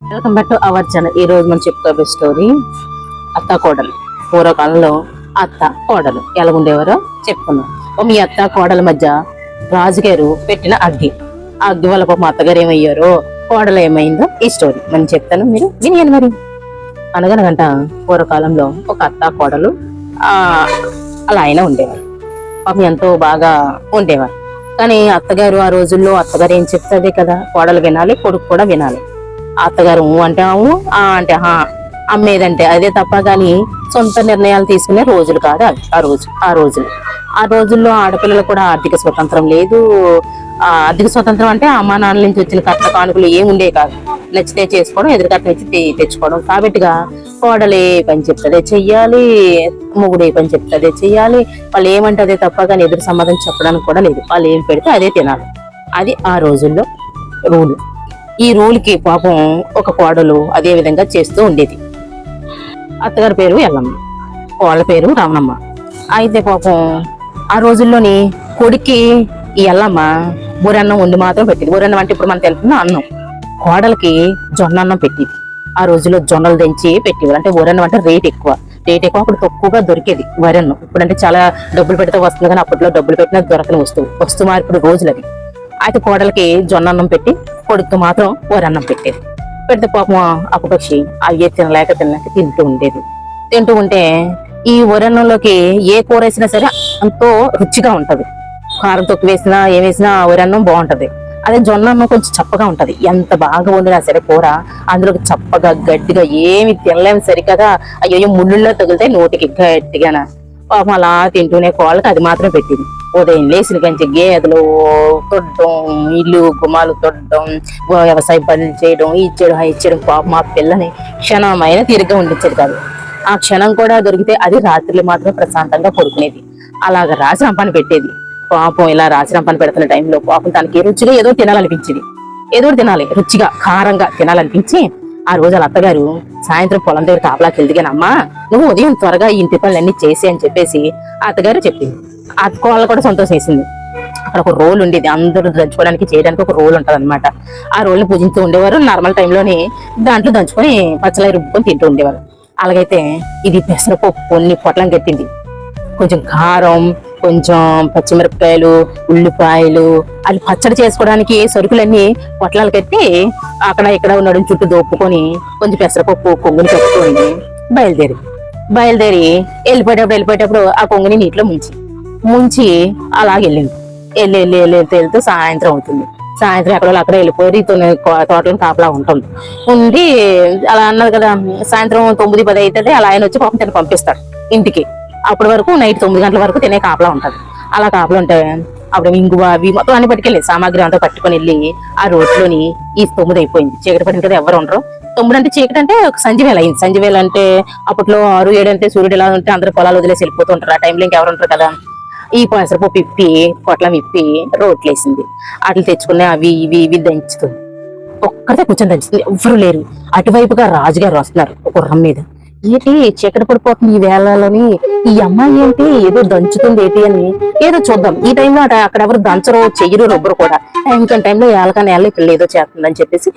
Welcome back to our channel. ఈ రోజు మనం చెప్పుకోబోయే స్టోరీ అత్త కోడలు. పూర్వకాలంలో అత్త కోడలు ఎలా ఉండేవారో చెప్పుకున్నాం. మీ అత్త కోడల మధ్య రాజుగారు పెట్టిన అగ్గి, ఆ అగ్గి వల్ల పాపం అత్తగారు ఏమయ్యారో, కోడలు ఏమైందో ఈ స్టోరీ మనం చెప్తాను, మీరు వినేయండి. మరి అనగనగంట పూర్వకాలంలో ఒక అత్త కోడలు ఆ అలా అయినా ఉండేవారు. పాపం ఎంతో బాగా ఉండేవారు. కానీ అత్తగారు ఆ రోజుల్లో అత్తగారు ఏం చెప్తే కదా కోడలు వినాలి, కొడుకు కూడా వినాలి. అత్తగారు అంటే ఆవు, అంటే అమ్మేదంటే అదే తప్ప కానీ సొంత నిర్ణయాలు తీసుకునే రోజులు కాదు అవి. ఆ రోజుల్లో ఆడపిల్లలు కూడా ఆర్థిక స్వతంత్రం లేదు. ఆర్థిక స్వతంత్రం అంటే అమ్మా నాన్నల నుంచి వచ్చిన కట్ట కానుకలు ఏమి ఉండే కాదు. నచ్చితే చేసుకోవడం, ఎదురుకట్ట నుంచి తెచ్చుకోవడం. కాబట్టిగా కోడలే పని చెప్తదే చెయ్యాలి, మొగుడే పని చెప్తదే చెయ్యాలి. వాళ్ళు ఏమంటే అదే తప్ప కానీ ఎదురు సమాధానం చెప్పడానికి కూడా లేదు. వాళ్ళు ఏం పెడితే అదే తినాలి. అది ఆ రోజుల్లో రూల్. ఈ రూల్ కి పాపం ఒక కోడలు అదే విధంగా చేస్తూ ఉండేది. అత్తగారి పేరు ఎల్లమ్మ, కోళ్ళ పేరు రామనమ్మ. అయితే పాపం ఆ రోజుల్లోని కొడుక్కి ఈ ఎల్లమ్మ బూరన్నం వండి మాత్రం పెట్టింది. బూరన్నం అంటే ఇప్పుడు మనం తెలుపుతున్న అన్నం. కోడలకి జొన్న అన్నం పెట్టింది. ఆ రోజుల్లో జొన్నలు దంచి పెట్టేవారు. అంటే బూరన్నం అంటే రేట్ ఎక్కువ అప్పుడు తక్కువగా దొరికేది వరన్నం. ఇప్పుడంటే చాలా డబ్బులు పెడితే వస్తుంది, కానీ అప్పట్లో డబ్బులు పెట్టినా దొరకని వస్తువు మార్పుడు రోజులు అవి. అయితే కోడలకి జొన్న అన్నం పెట్టి కొడుకు మాత్రం వరన్నం పెట్టేది. పెడితే పాపం అప్పపక్షి అయ్యే తినలేక తింటూ ఉంటే ఈ వరన్నంలోకి ఏ కూర వేసినా సరే ఎంతో రుచిగా ఉంటది. కారం తొక్కు వేసినా ఏమేసినా వరన్నం బాగుంటది. అదే జొన్న అన్నం కొంచెం చప్పగా ఉంటది. ఎంత బాగా వండినా సరే కూర అందులోకి చప్పగా గట్టిగా ఏమి తినలేము సరికదా. అయ్యో ముళ్ళుల్లో తగులుతాయి నోటికి గట్టిగాన. పాపం అలా తింటూనే కోళ్ళకి అది మాత్రం పెట్టింది. ఉదయం లేచిన కంచి గేదెలు తొట్టడం, ఇల్లు గుమ్మాలు తొట్టడం, వ్యవసాయ పనులు చేయడం, ఇచ్చేయడం. పాపం మా పిల్లని క్షణమైన తీరిగ్గా ఉండించేది కాదు. ఆ క్షణం కూడా దొరికితే అది రాత్రులు మాత్రం ప్రశాంతంగా పడుకునేది. అలాగ రాసిన పని పెట్టేది. పాపం ఇలా రాసిన పని పెడుతున్న టైంలో పాపం తనకి రుచిగా ఏదో తినాలనిపించింది. ఏదో తినాలి, రుచిగా కారంగా తినాలనిపించి ఆ రోజు వాళ్ళ అత్తగారు సాయంత్రం పొలం దగ్గర కాపలాకి వెళ్దిగానమ్మా, నువ్వు ఉదయం త్వరగా ఈ ఇంటి పనులన్నీ చేసి అని చెప్పేసి అత్తగారు చెప్పింది. అత్తకోళ్ళు కూడా సంతోషం వేసింది. అక్కడ ఒక రోల్ ఉండేది, అందరూ దంచుకోవడానికి చేయడానికి ఒక రోల్ ఉంటది అనమాట. ఆ రోల్ ని పూజిస్తూ ఉండేవారు. నార్మల్ టైంలోని దాంట్లో దంచుకొని పచ్చలా రుబ్బుకొని తింటూ ఉండేవారు. అలాగైతే ఇది పెసరపప్పు కొన్ని పొట్లం కట్టింది. కొంచెం కారం, కొంచెం పచ్చిమిరపకాయలు, ఉల్లిపాయలు, అది పచ్చడి చేసుకోవడానికి సరుకులన్నీ పొట్లాలు కట్టి అక్కడ ఇక్కడ ఉన్న చుట్టూ దోపుకొని కొంచెం పెసరపప్పు కొంగుని కట్టుకొని బయలుదేరి వెళ్ళిపోయేటప్పుడు ఆ కొంగుని నీటిలో ముంచి అలాగెళ్ళింది. వెళ్తూ సాయంత్రం అవుతుంది. సాయంత్రం ఎక్కడో అక్కడ వెళ్ళిపోయి తోటలో కాపలా ఉంటుంది. ఉండి అలా అన్నది కదా, సాయంత్రం 9-10 అవుతుంది. అలా ఆయన వచ్చి పాపం తిని పంపిస్తాడు ఇంటికి. అప్పటి వరకు నైట్ 9 గంటల వరకు తినే కాపలా ఉంటది. అలా కాపలా ఉంటే అప్పుడు ఇంగువ అవి మొత్తం అన్ని పట్టుకెళ్ళి సామాగ్రి అంతా పట్టుకొని వెళ్ళి ఆ రోడ్లోని ఈ 9 అయిపోయింది. చీకటి పడిన కదా, ఎవరు ఉండరు. 9 అంటే చీకటి అంటే ఒక సంజవేలు అయింది. సంజవేలు అంటే అప్పట్లో 6-7 అంటే సూర్యుడు ఎలా ఉంటే అందరూ పొలాలు వదిలేసి వెళ్ళిపోతూ ఉంటారు. ఆ టైంలో ఇంకెవరు ఉంటారు కదా. ఈ పెసరపప్పు పొట్లం రోట్లేసింది. అట్లా తెచ్చుకున్న అవి ఇవి దంచుతుంది. ఒక్కరితే కూర్చొని దంచుతుంది, ఎవ్వరు లేరు. అటువైపుగా రాజుగారు వస్తున్నారు ఒక గుర్రం మీద. ఏంటి చీకటి పడిపోతుంది ఈ వేళలోని, ఈ అమ్మాయి ఏంటి ఏదో దంచుతుంది ఏంటి అని ఏదో చూద్దాం. ఈ టైంలో అక్కడ ఎవరు దంచరు, చెయ్యరు, రొబ్బరు కూడా. ఇంకొన్ని టైంలో ఏళ్ళకని ఇక్కడ ఏదో చేస్తుందని చెప్పేసి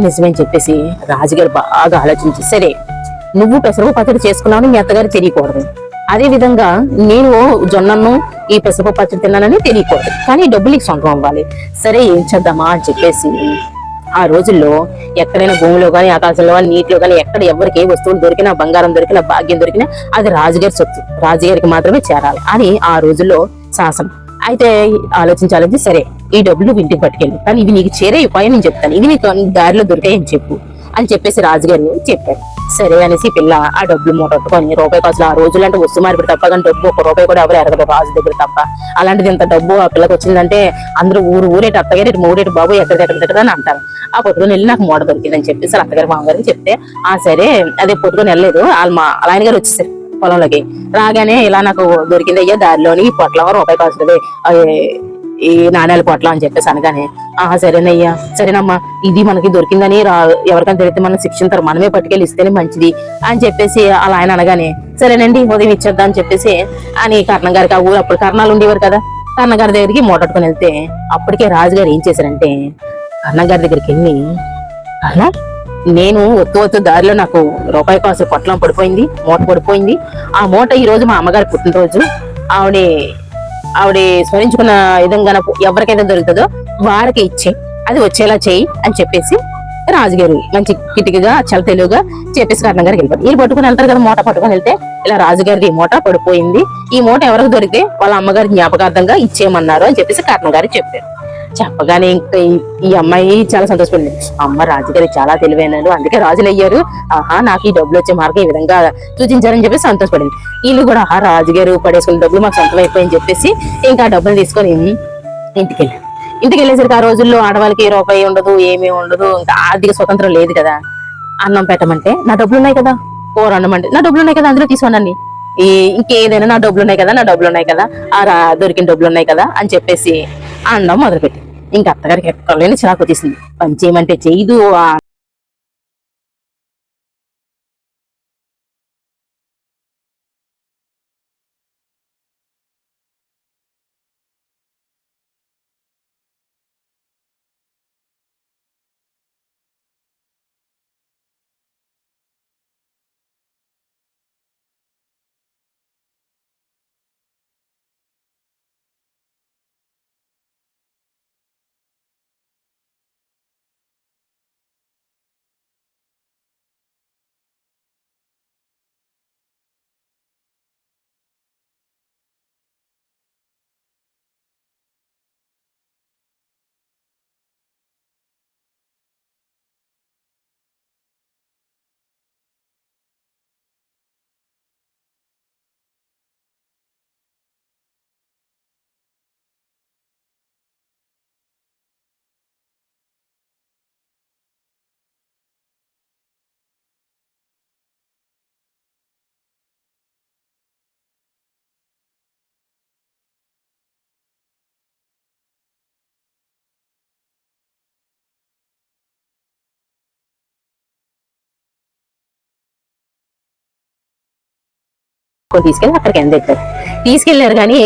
నిజమని చెప్పేసి రాజుగారు బాగా ఆలోచించి, సరే నువ్వు పెసరపప్పు పచ్చడి చేసుకున్నావు మీ అత్తగారు తెలియకూడదు, అదే విధంగా నేను జొన్నను ఈ పెసరపప్పు పచ్చడి తిన్నానని తెలియకూడదు, కానీ డబ్బులు నీకు సొంతం అవ్వాలి. సరే ఏం చేద్దామా అని చెప్పేసి ఆ రోజుల్లో ఎక్కడైనా భూమిలో కానీ ఆకాశంలో కానీ నీటిలో కానీ ఎక్కడ ఎవరికి ఏ వస్తువులు దొరికినా, బంగారం దొరికినా, భాగ్యం దొరికినా అది రాజుగారి సొత్తు, రాజుగారికి మాత్రమే చేరాలి అని ఆ రోజుల్లో శాసనం. అయితే ఆలోచించాలని, సరే ఈ డబ్బులు నువ్వు ఇంటికి పట్టుకెళ్ళి, కానీ ఇవి నీకు చేరే ఉపాయం నేను చెప్తాను, ఇవి నీకు దారిలో దొరికాయని చెప్పు అని చెప్పేసి రాజుగారు చెప్పారు. సరే అనేసి పిల్ల ఆ డబ్బులు మూటొట్టుకొని రూపాయి కాసులు, ఆ రోజులు అంటే వస్తు మార్పిడి తప్ప కానీ డబ్బు ఒక రూపాయి కూడా ఎవరు ఎరగదు రాజు దగ్గర తప్ప. అలాంటిది ఇంత డబ్బు ఆ పిల్లకి వచ్చిందంటే అందరూ ఊరేటి అత్తగారి మూడేటి బాబు ఎక్కడ అని అంటారు. ఆ పొట్టుకొని వెళ్ళి నాకు మూట దొరికిందని చెప్పేసి అత్తగారి మామగారికి చెప్తే, సరే అదే పొట్టుకొని వెళ్ళలేదు వాళ్ళ ఆయన గారు వచ్చేసారు పొలంలోకి. రాగానే ఇలా నాకు దొరికింది అయ్యా దారిలోని ఈ పొట్ల రూపాయి కాసులు ఈ నాణ్యాల పొట్ల అని చెప్పేసి అనగానే, సరేనయ్యా, సరేనమ్మా ఇది మనకి దొరికిందని ఎవరికైనా తెలిస్తే మనం శిక్షించారు, మనమే పట్టుకెళ్ళి ఇస్తేనే మంచిది అని చెప్పేసి అలా ఆయన అనగానే, సరేనండి ఉదయం ఇచ్చేద్దాం అని చెప్పేసి అని కర్ణం గారికి, ఆ ఊరు అప్పుడు కర్ణాలు ఉండేవారు కదా, కర్ణ గారి దగ్గరికి మూటట్టుకుని వెళ్తే అప్పటికే రాజుగారు ఏం చేశారంటే కర్ణ గారి దగ్గరికి వెళ్ళి, కర్ణ నేను వత్తు దారిలో నాకు రూపాయి కాసు పొట్లం పడిపోయింది, మూట పడిపోయింది, ఆ మూట ఈ రోజు మా అమ్మగారి పుట్టినరోజు, ఆవిడ స్మరించుకున్న విధంగా ఎవరికైతే దొరుకుతుందో వారికి ఇచ్చే అది వచ్చేలా చెయ్యి అని చెప్పేసి రాజుగారు మంచి కిటికీగా చాలా తెలుగుగా చెప్పేసి కర్ణ గారికి వెళ్ళిపోయి వీళ్ళు పట్టుకుని వెళ్తారు కదా, మూట పట్టుకుని వెళ్తే ఇలా రాజుగారిది మూట పడిపోయింది, ఈ మూట ఎవరికి దొరికితే వాళ్ళ అమ్మగారి జ్ఞాపకార్థంగా ఇచ్చేయమన్నారు అని చెప్పేసి కర్ణ గారు చెప్పారు. చెప్పగానే ఇంకా ఈ అమ్మాయి చాలా సంతోషపడింది, అమ్మ రాజుగారి చాలా తెలివైనలు అందుకే రాజులు అయ్యారు, నాకు ఈ డబ్బులు వచ్చే మార్గం ఈ విధంగా సూచించారని చెప్పేసి సంతోషపడింది. వీళ్ళు కూడా రాజుగారు పడేసుకున్న డబ్బులు మాకు సొంతం అయిపోయింది చెప్పేసి ఇంకా ఆ డబ్బులు తీసుకొని ఇంటికి వెళ్ళేసరికి ఆ రోజుల్లో ఆడవాళ్ళకి రూపాయి ఉండదు, ఏమీ ఉండదు, ఇంకా ఆర్థిక స్వతంత్రం లేదు కదా. అన్నం పెట్టమంటే నా డబ్బులు ఉన్నాయి కదా, కూర అన్నమంటే నా డబ్బులు ఉన్నాయి కదా, అందులో తీసుకోనండి, ఇంకేదైనా నా డబ్బులు ఉన్నాయి కదా దొరికిన డబ్బులు ఉన్నాయి కదా అని చెప్పేసి అనడం మొదలుపెట్టి ఇంకా అత్తగారికి ఎక్కడలేని చిరాకు వచ్చేసింది. పని చేయమంటే చేయదు, తీసుకెళ్ళి అక్కడికి ఎందెట్టారు. తీసుకెళ్లారు కానీ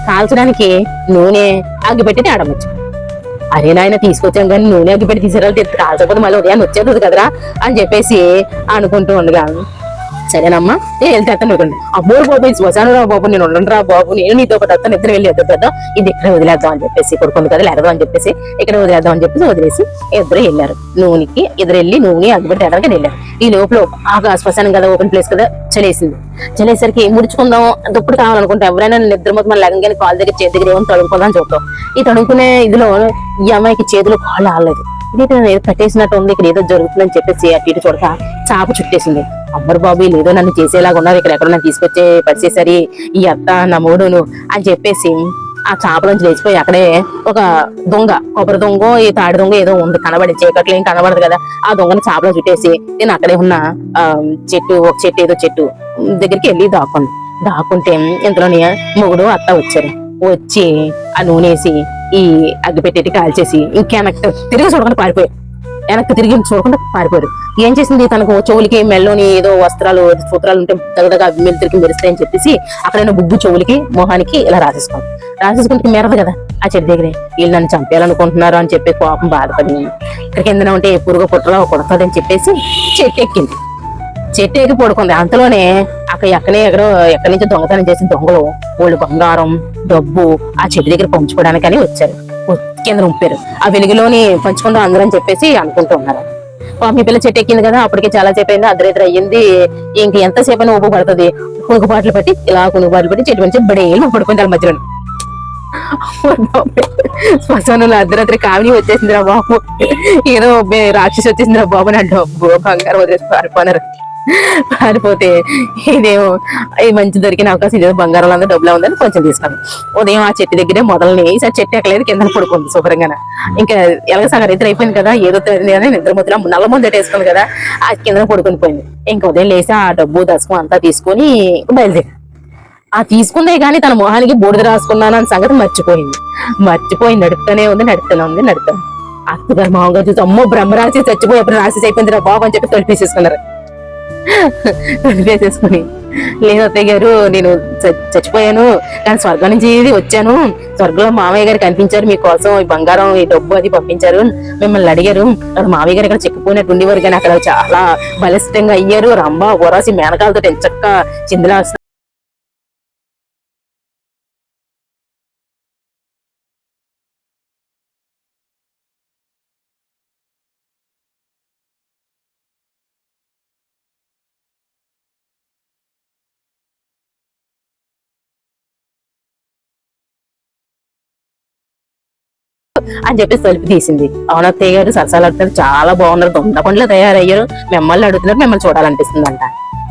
కాల్చడానికి నూనె అగ్గిపెట్టి ఆడవచ్చు. అరే నాయన తీసుకొచ్చాం కానీ నూనె అగ్గిపెట్టి తీసుకురాలి కాల్చకపోతే మళ్ళీ ఉదయాన్ని వచ్చేది కదరా అని చెప్పేసి అనుకుంటూ ఉండగా, సరేనమ్మా నేను వెళ్తే అతను అనుకోండి, అబ్బో బాబు శ్మశాను రా బాబు, నేను ఉండరా బాబు, నేను నీతో ఒకటి అతను ఇద్దరు వెళ్ళి ఎదురుద్దాం, ఇది ఇక్కడ వదిలేద్దాం అని చెప్పేసి కొడుకుంది కదా లేరదాం అని చెప్పేసి ఇక్కడ వదిలేద్దాం అని చెప్పేసి వదిలేసి ఇద్దరు వెళ్ళారు. నూనెకి ఇద్దరు వెళ్ళి నూనె అగ్గిపెట్టి తేడానికి వెళ్ళారు. ఈ లోపల బాగా శ్మశానం కదా, ఓపెన్ ప్లేస్ కదా, చలేసరికి ముడుచుకుందాం దుప్పుడు కావాలనుకుంటే ఎవరైనా నిద్రమోతు మన లగంగానే కాలు దగ్గర చేతి దగ్గర ఏమో తడుముకుందాం చూద్దాం. ఈ తడుముకునే ఇదిలో ఈ అమ్మాయికి చేతులు కాళ్ళు ఆడలేదు, ఇది కట్టేసినట్టు ఉంది, ఇక్కడ ఏదో జరుగుతుందని చెప్పేసి అటు ఇటు చూడక చాప చుట్టేసింది. అమ్మరు బాబు ఏదో నన్ను చేసేలాగా ఉన్నారు, ఇక్కడ ఎక్కడ నన్ను తీసుకొచ్చే పరిచేసరి ఈ అత్త నా మూడును అని చెప్పేసి ఆ చాపలోంచి లేచిపోయి అక్కడే ఒక దొంగ, కొబ్బరి దొంగ ఈ తాడి దొంగ ఏదో ఉంది కనబడి, చీకట్లో ఏం కనబడదు కదా, ఆ దొంగని చాపలో చుట్టేసి నేను అక్కడే ఉన్న ఒక చెట్టు దగ్గరికి వెళ్ళి దాక్కుంటే ఇంతలోని మొగుడు అత్త వచ్చారు. వచ్చి ఆ నూనెసి ఈ అగ్గి పెట్టి కాల్చేసి ఇంకెనక్కి తిరిగి చూడకుండా పారిపోయారు. ఏం చేసింది, తనకు చెవులకి మెల్లోని ఏదో వస్త్రాలు సూత్రాలు ఉంటే తగదగా మెలుతురికి మెరుస్తాయని చెప్పేసి అక్కడైనా బుగ్గు చెవులకి మొహానికి ఇలా రాసేసుకోండి. రాసేసుకుంటే మెరదు కదా ఆ చెట్టు దగ్గరే. వీళ్ళు నన్ను చంపేయాలనుకుంటున్నారు అని చెప్పి కోపం బాధపడి ఇక్కడ కిందన ఉంటే పురుగు పుట్టలో కొడతాదని చెప్పేసి చెట్టు ఎక్కింది. చెట్టు ఎక్కి పడుకుంది. అంతలోనే ఎక్కడి నుంచి దొంగతనం చేసిన దొంగలు వాళ్ళు బంగారం డబ్బు ఆ చెట్టు దగ్గర పంచుకోవడానికని వచ్చారు. కింద ఉంపారు. ఆ వెలుగులోని పంచుకుంటాం అందరూ అని చెప్పేసి అనుకుంటూ ఉన్నారు. మీ పిల్ల చెట్టు ఎక్కింది కదా, అప్పటికే చాలా సేపు అయింది, అర్ధరాత్రి అయ్యింది. ఇంక ఎంతసేపు అయినా ఊపు పడుతుంది. కునుకుపాట్లు పట్టి ఇలా కునుకుపాట్లు పట్టి చెట్టు మంచి బడేలు పడుకుంది వాళ్ళ మధ్యలో. శ్మశానంలో అర్ధరాత్రి కామిని వచ్చేసిందిరా బాబు, ఏదో రాక్షసి వచ్చేసిందిరా బాబు, నా డబ్బు బంగారం వదిలేసి పారిపోతే ఇదేమో ఇది మంచి దొరికిన అవకాశం, ఇదేదో బంగారం ఉందా డబ్బులా ఉందని కొంచెం తీసుకున్నాను. ఉదయం ఆ చెట్టు దగ్గరే మొదలని ఈసారి చెట్టు ఎక్కలేదు, కింద పడుకుంది శుభ్రంగా. ఇంకా ఎలాగ సగం నిద్ర అయిపోయింది కదా, ఏదో తెలియదు నిద్ర ముద్ర నల్ల ముందు వేసుకుంది కదా, ఆ కింద పడుకొని పోయింది. ఇంకా ఉదయం లేసి ఆ డబ్బు దశకం అంతా తీసుకొని బయలుదేరి ఆ తీసుకుందే కానీ తన మొహానికి బూడిద రాసుకున్నాను అని సంగతి మర్చిపోయి నడుపుతూనే ఉంది. అత్తగారు మామూలుగా చూసి అమ్మో బ్రహ్మరాశి చచ్చిపోయి ఎప్పుడు రాసి అయిపోయింది రా బాబు అని చెప్పి తొలిపేసేసుకున్నారు. తొలిపేసేసుకుని లేదు అత్తయ్య గారు నేను చచ్చిపోయాను కానీ స్వర్గం నుంచి వచ్చాను, స్వర్గంలో మామయ్య గారు కనిపించారు, మీకోసం ఈ బంగారం ఈ డబ్బు అది పంపించారు, మిమ్మల్ని అడిగారు, మామయ్య గారు ఇక్కడ చిక్కుపోయినట్టు ఉండేవారు కానీ అక్కడ చాలా బలిష్టంగా అయ్యారు, రంభ ఓరాసి మేనకాలతో ఎంచక్క చిందులా అని చెప్పేసి తలుపు తీసింది. అవునత్తయ్య గారు సరసాలు అడుగుతారు, చాలా బాగున్నారు, దొంగ పండ్లు తయారయ్యారు, మిమ్మల్ని అడుగుతున్నారు, మిమ్మల్ని చూడాలనిపిస్తుంది అంట.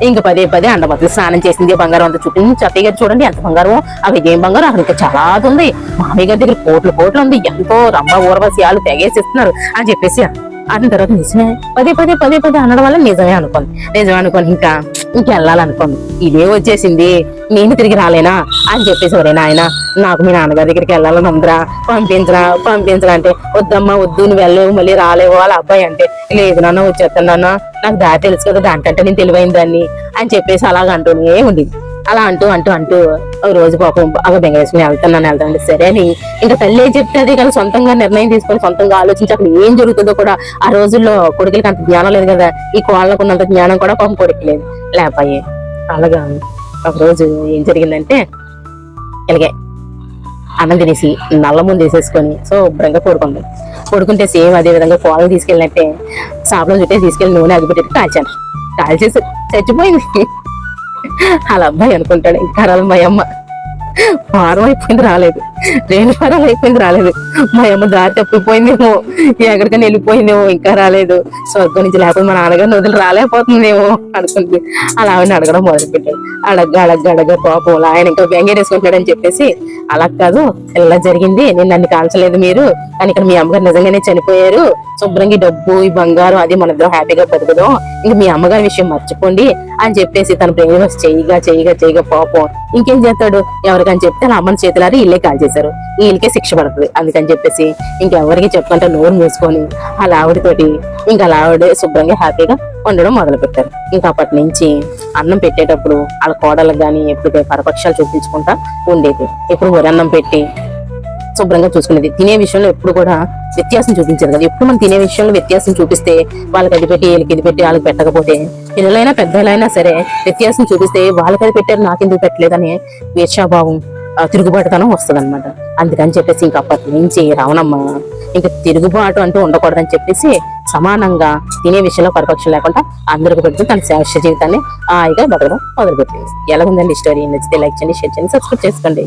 ఇంకా పదే అండబతులు స్నానం చేసింది, బంగారం అంతా చూపించి అత్తయ్య గారు చూడండి ఎంత బంగారం, అవి ఏం బంగారం, అక్కడ ఇంకా చాలా ఉంది, మామయ్య గారి దగ్గర కోట్లు ఉంది, ఎంతో రంభ ఊర్వశి వాళ్ళు తెగేసిస్తున్నారు అని చెప్పేసి అన్న తర్వాత నిజమే పదే అనడం వల్ల నిజమే అనుకోండి ఇంకా వెళ్ళాలనుకోండి. ఇదే వచ్చేసింది, నేను తిరిగి రాలేనా అని చెప్పేసి ఎవరైనా ఆయన నాకు మీ నాన్నగారి దగ్గరికి వెళ్ళాలని ఉందిరా, పంపించరా అంటే వద్దమ్మా వద్దు, నువ్వు వెళ్ళలేవు మళ్ళీ రాలేవు. వాళ్ళ అబ్బాయి అంటే లేదు నాన్న వచ్చేస్తాను నాన్న, నాకు దారి తెలుసు కదా, దానికంటే నేను తెలివైన దాన్ని అని చెప్పేసి అలాగ అంటూనే ఉండేది. అలా అంటూ ఒక రోజు పాపం బాగా బెంగ వేసుకుని వెళ్తాను సరే అని ఇంకా తల్లి ఏం చెప్తే అది కానీ సొంతంగా నిర్ణయం తీసుకొని సొంతంగా ఆలోచించి అక్కడ ఏం జరుగుతుందో కూడా ఆ రోజుల్లో కొడుకులకి అంత జ్ఞానం లేదు కదా, ఈ కోళ్ళకు ఉన్నంత జ్ఞానం కూడా పాపం కొడుకు లేదు లేపాయి. అలాగా ఒక రోజు ఏం జరిగిందంటే ఇలాగే అన్నం తినేసి నల్ల ముందు వేసేసుకొని శుభ్రంగా పడుకుంటే సేమ్ అదే విధంగా కోళ్ళని తీసుకెళ్ళినట్టే సాపలో చుట్టే తీసుకెళ్ళి నూనె అగిపెట్టి కాల్చేసి చచ్చిపోయింది. అలా అబ్బాయి అనుకుంటాడు ఇంకా మా అమ్మ వారం అయిపోయింది రాలేదు, 2 వారాలు అయిపోయింది రాలేదు, మా అమ్మ దారి తప్పిపోయిందేమో, ఎక్కడికైనా వెళ్ళిపోయిందేమో ఇంకా రాలేదు, స్వర్గం నుంచి లేకపోతే మా నాన్నగారిని వదిలి రాలేకపోతుందేమో అనుకుంది. అలా ఆవిడని అడగడం మొదలుపెట్టాడు. అడగ పాపం ఆయన ఇంకా బెంగేరేసుకుంటాడు అని చెప్పేసి అలా కాదు ఇలా జరిగింది, నేను నన్ను కాల్చలేదు మీరు, కానీ ఇక్కడ మీ అమ్మగారు నిజంగానే చనిపోయారు, శుభ్రంగా డబ్బు ఈ బంగారం అది మన ఇద్దరం హ్యాపీగా బతుకుదాం, ఇంకా మీ అమ్మగారి విషయం మర్చిపోండి అని చెప్పేసి తన ప్రేమ చేయగా పాపం ఇంకేం చేస్తాడు, ఎవరికని చెప్తే నా అమ్మని చేతులారి ఇల్లే కాల్ చేశారు, వీళ్ళకే శిక్ష పడుతుంది, అందుకని చెప్పేసి ఇంకెవరికి చెప్పుకుంటే నోరు మూసుకొని అలా ఆవిడతోటి ఇంకా అలా ఆవిడ శుభ్రంగా హ్యాపీగా వండడం మొదలు పెట్టారు. ఇంకా అప్పటి నుంచి అన్నం పెట్టేటప్పుడు వాళ్ళ కోడలకు గాని ఎప్పుడు పరపక్షాలు చూపించుకుంటా ఉండేది, ఎప్పుడు వరన్నం పెట్టి శుభ్రంగా చూసుకునేది. తినే విషయంలో ఎప్పుడు కూడా వ్యత్యాసం చూపించారు కదా, ఎప్పుడు మనం తినే విషయంలో వ్యత్యాసం చూపిస్తే వాళ్ళకి అది పెట్టి వీళ్ళకి ఇది పెట్టి వాళ్ళకి పెట్టకపోతే పిల్లలైనా పెద్దలైనా సరే వ్యత్యాసం చూపిస్తే వాళ్ళకి అది పెట్టారు నాకెందుకు పెట్టలేదని ఈర్ష్యాభావం తిరుగుబాటుతనం వస్తుంది అనమాట. అందుకని చెప్పేసి ఇంకా అప్పటి నుంచి రావణమ్మ ఇంకా తిరుగుబాటు అంటూ ఉండకూడదని చెప్పేసి సమానంగా తినే విషయంలో పరపక్షం లేకుండా అందరికి పెడుతూ తన శాశ్వత జీవితాన్ని హాయిగా బతకడం మొదలుపెట్టింది. ఎలా ఉందండి స్టోరీ? నచ్చితే లైక్ చేయండి, షేర్ చేయండి, సబ్స్క్రైబ్ చేసుకోండి.